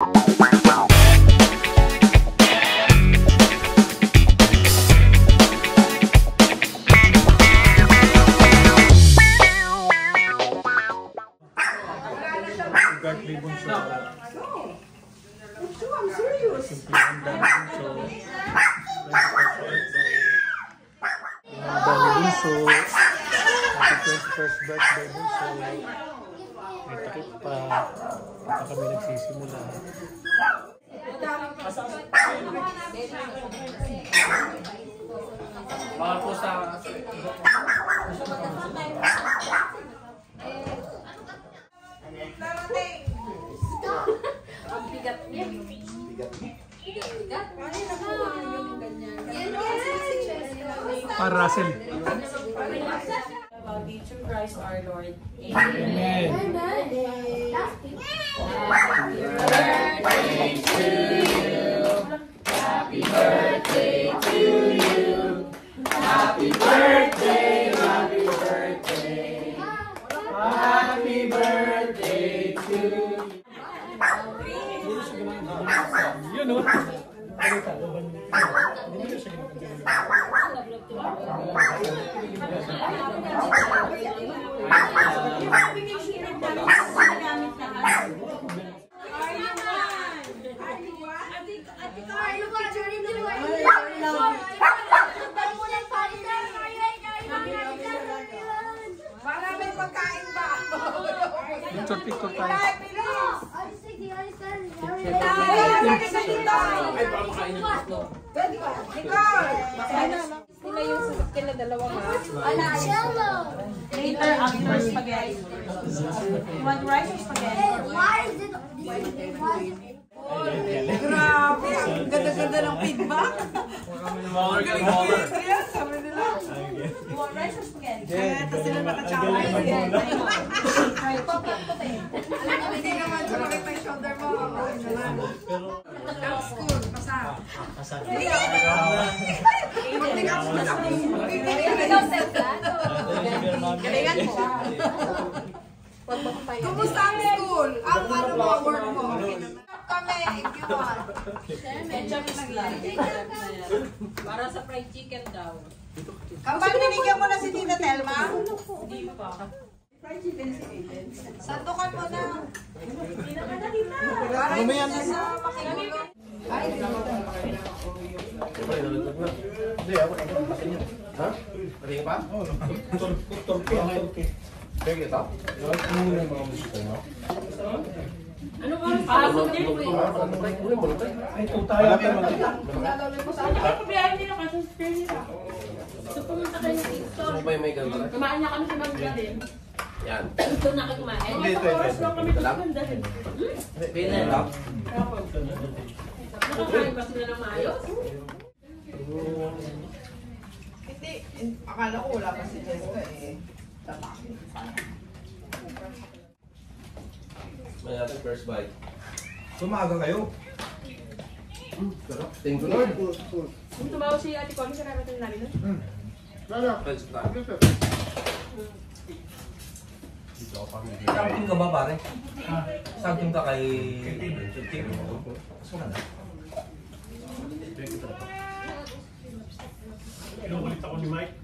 I'm serious. Bunso, happy 21st birthday Bunso. May takip pa. Baka kami nagsisimula. Baka po sa... Ang bigat niya. Bigat? Para Russell. About thee through Christ our Lord. Amen. Happy birthday to you. Happy birthday, happy birthday. Happy birthday to you. Yun o. Maraming pagkain ba? Picture tayo. Sila yung sasakyan na dalawang Later after spaghetti. You want rice or spaghetti? Grabe, ang ganda-ganda ng feedback. Sabi nila. You want rice or spaghetti? Tapos sila nakatsama. Hindi naman sumakit may shoulder mo. Ang school, basa. Galingan mo. Kumusta ang school? Ang ano mo, work mo? Kami, if you want. Ketchup is lang. Para sa fried chicken daw. Kapag binigyan mo na si Tita Telma, Hindi pa. sandukan mo na. Hindi naman na kita. Para hindi na sa makigulo. Ha? Patingin pa? Oo. Turkey. Pwede ito? Ano ba? Ako din po eh. Ay, tayo. Pabiyahin nila kasi sa spare nila. So pumunta kayo sa TikTok. Ano ba yung may ganito? Kumain niya kami sa Magdalene. Yan. Ito na kayo kumain. Ito. Oras lang kami sa Magdalene. Pina lang. Nakakain ba sila ng maayos? Hindi, akala ko wala pa si Jessica eh. May natin first bite. Sumaga kayo. Sarap. Thank you Lord. Kung tumawag si Ate Connie, kararating namin nun. Friends tayo. Something ka ba pare? Something ka kay... Saan na? Inuulit ako ni Mike.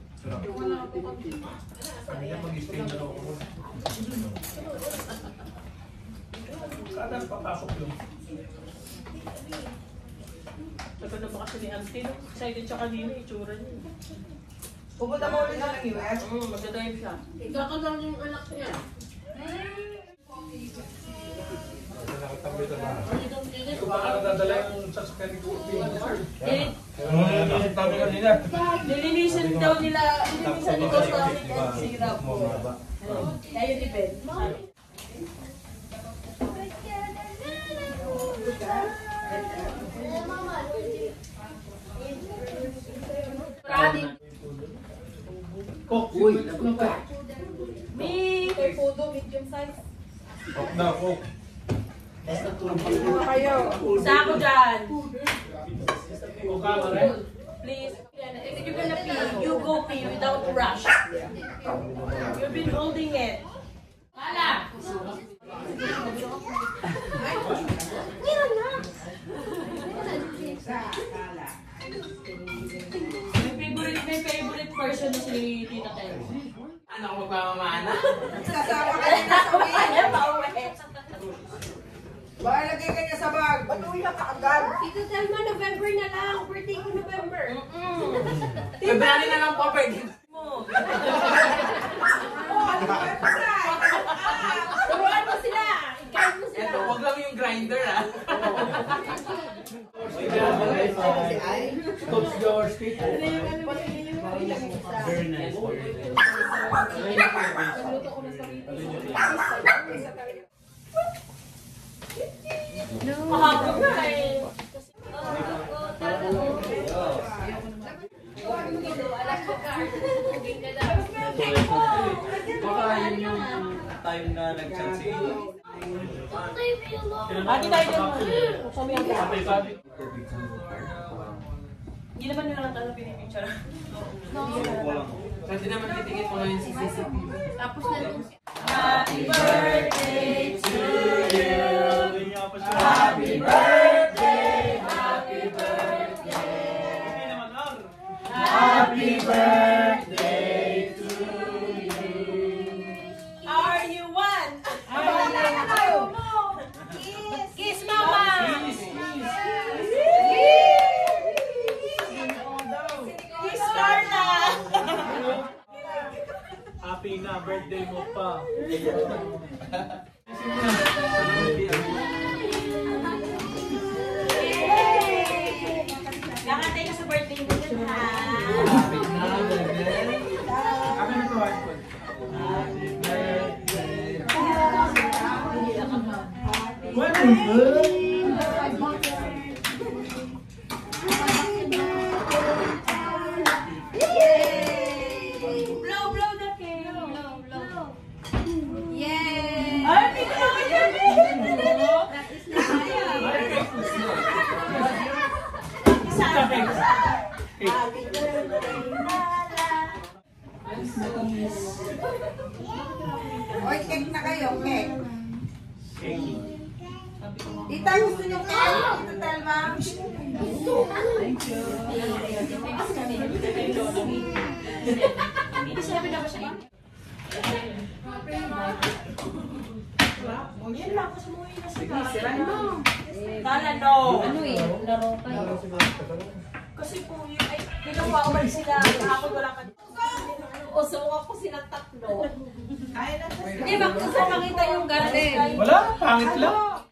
Sabi niya mag-stay na daw ako. Kada papasok yun. Sabi na ba kasi ni Auntie, no? Excited siya kanina, itsura niya. Pupunta mo ulit ng US? Magdadrive siya. Ikakagaw niya yung anak niya. Baka nadadala yung sasakyan ni Kurti. Sabi kanina. Nilinisan daw nila, nilinisan ni Costa Rica ang sirap mo. Kaya ni Ben. Coke. Uy, ano ka? Me! Pudo, medium size. Coke na, Coke. Kayo. Isa ako dyan. Coke ka, Mare? Please. If you're gonna pee, you go pee without rush. You've been holding it. May favorite person na si Tita Tel. Ano ako magmamamana? Sasawa ka rin na sa wheel. Baka lagay ka niya sa bag. Ba't uwi ka kaagad? Tita Telma, November na lang. Birthday ko November. February na lang po, pwede. Turuan mo sila. I-guide mo sila. Ito, huwag lang yung grinder ah. Coach George, Peter. Very nice. Mahapon na eh. Baka yun yung time na nag-chat si... Ati tayo dyan mo. Sabi. Hindi naman nila lang tayo pinipicture. Kasi naman titigit ko ngayon si CCTV. Tapos na lang. Happy birthday to you. Happy birthday. Happy birthday. Happy birthday to you. Are you one? Kiss mama. Kiss Carla. Happy na, birthday mo pa. Nakatay ka sa birthday mo dyan, ha? Kami na to, Happy Blow, blow the cake. Yay! Ay, may ginawa dyan, Oy, cake na kayo, cake. Tita, gusto niyo cake? Tita Telma? Hindi sila pinapasya. Yan lang, kasi umuwi na sila. Tala, no. Ano eh, laro pa kasi po yun, ay, pinapawal sila. Kahapon wala ka. Usok ako silang tatlo. Hindi ba, gusto makita yung garden? Wala, pangit lang.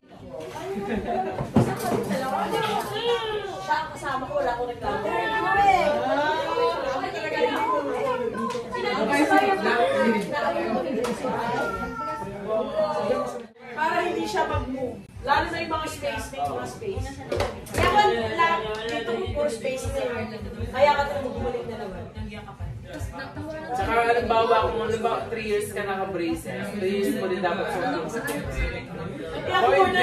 Siya ang kasama ko, wala akong reklamo. Para hindi siya mag-move. Lalo na yung mga space, may mga space. Kaya lang, dito puro space na yun. Kaya ka na bumalik na naman. Tsaka nagbawa ako mo, 3 years ka naka-braces. 3 years mo din dapat suot sa Kaya ako na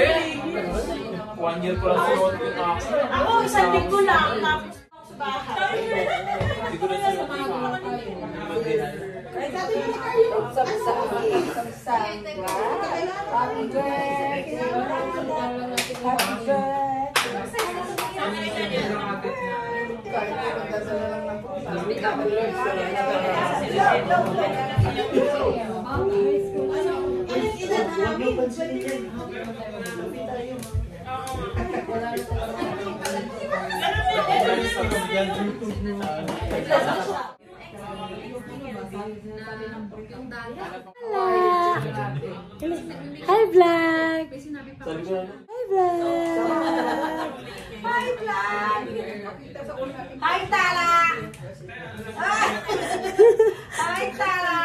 1 year ko lang suot yung ako. Ako, isang linggo lang. Tapos sa bahay. Siguro sa mga Ay, dati na kayo. Samsa. Happy birthday. Happy Hi, vlog! Hi, vlog! Hi, Tala! Hi, Tala!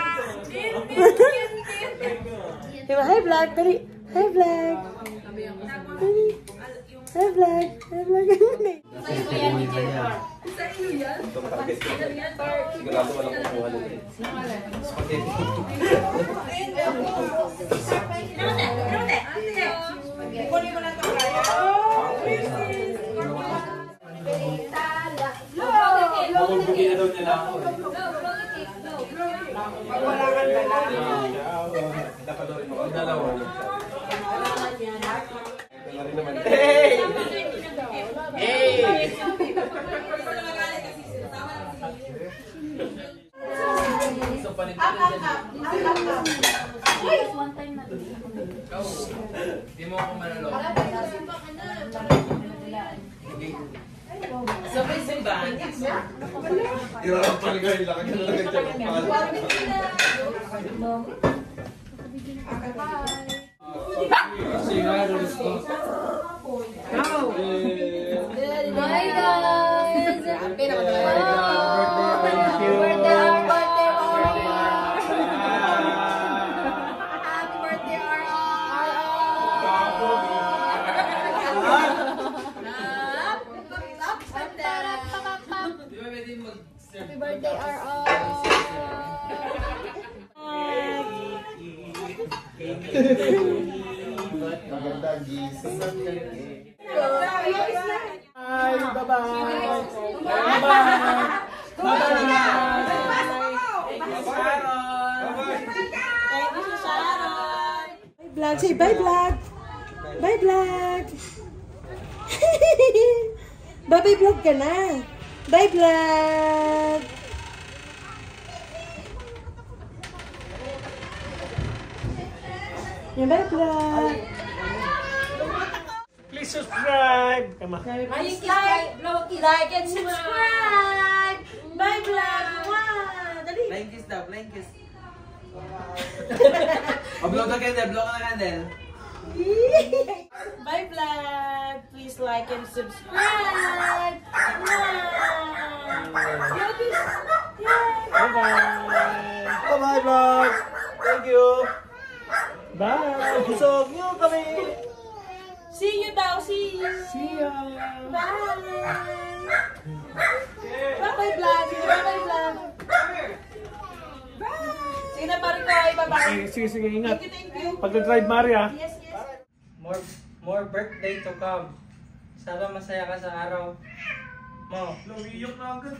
Diba, hi, vlog! Dali! Hi, vlog! Dali! Hi, vlog! Hi, vlog! Sigurado walang kukuha nito. Kunin mo na ito, Kaya. Mabubugi na daw nila ako. Pag wala kang dala. Dapat Ano rin mo? Ang dalawa. Wala rin naman. So, panitulad dyan. One time na. Ikaw, di mo ako manaloko. Sabay simbahan. Irampal ka, ilakad ka na lang dyan. Bye guys! Happy birthday! Happy birthday, Di ba pwede mag-serve? Happy birthday, RR! Maganda, gising. Vlog, say bye vlog. Bye vlog. Bye vlog ka na. Bye vlog. Yan, bye vlog. Please subscribe. Come on. Like and subscribe! Bye vlog. Wow, dali. Flying kiss daw, flying kiss. Upload ka Kendall, blow ka na Kendall. Bye vlog. Please like and subscribe. Bye-bye, vlog. Thank you. Bye. Busog nyo kami. See you daw, see you. See ya. Bye. Bye vlog. Bye vlog. Sige na pare ko, bye-bye. Sige, ingat. Thank you. Pag-drive, Maria. Yes, yes. More birthday to come. Sana masaya ka sa araw mo. Lumiyok na agad.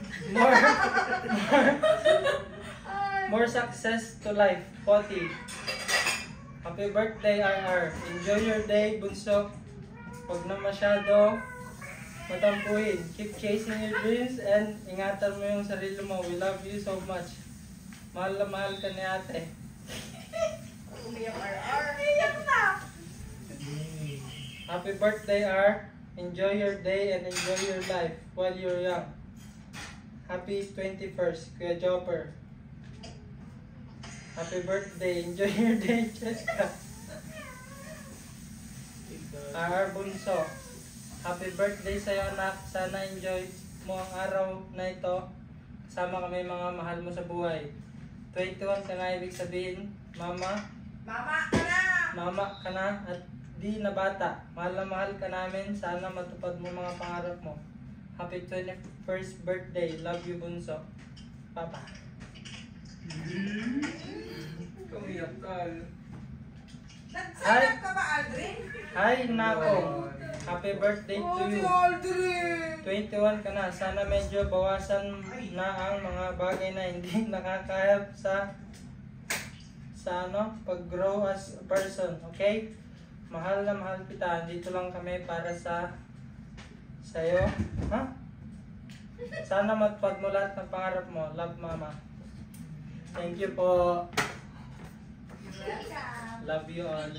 More success to life. Poti. Happy birthday, RR. Enjoy your day, bunso. Huwag na masyado matampuhin. Keep chasing your dreams and ingatan mo yung sarili mo. We love you so much. Mahal na mahal ka ni ate. Happy birthday, R. Enjoy your day and enjoy your life while you're young. Happy 21st, Kuya Jopper. Happy birthday. Enjoy your day, Jessica. R. Bunso. Happy birthday sa'yo, anak. Sana enjoy mo ang araw na ito. Kasama kami mga mahal mo sa buhay. 21 ka na, ibig sabihin, mama. Mama ka na. Mama ka na at di na bata. Mahal na mahal ka namin. Sana matupad mo mga pangarap mo. Happy 21st birthday. Love you, Bunso. Papa. Kumiyak ka. Nagsayang ka ba, Aldrin? Hi, Nako. Happy birthday to you. Aldrin! 21 ka na. Sana medyo bawasan na ang mga bagay na hindi nakakayap sa pag-grow as a person. Okay? Mahal na mahal kita. Dito lang kami para sa'yo. Ha? Sana matupad mo lahat ng pangarap mo. Love, Mama. Thank you po. Love you all.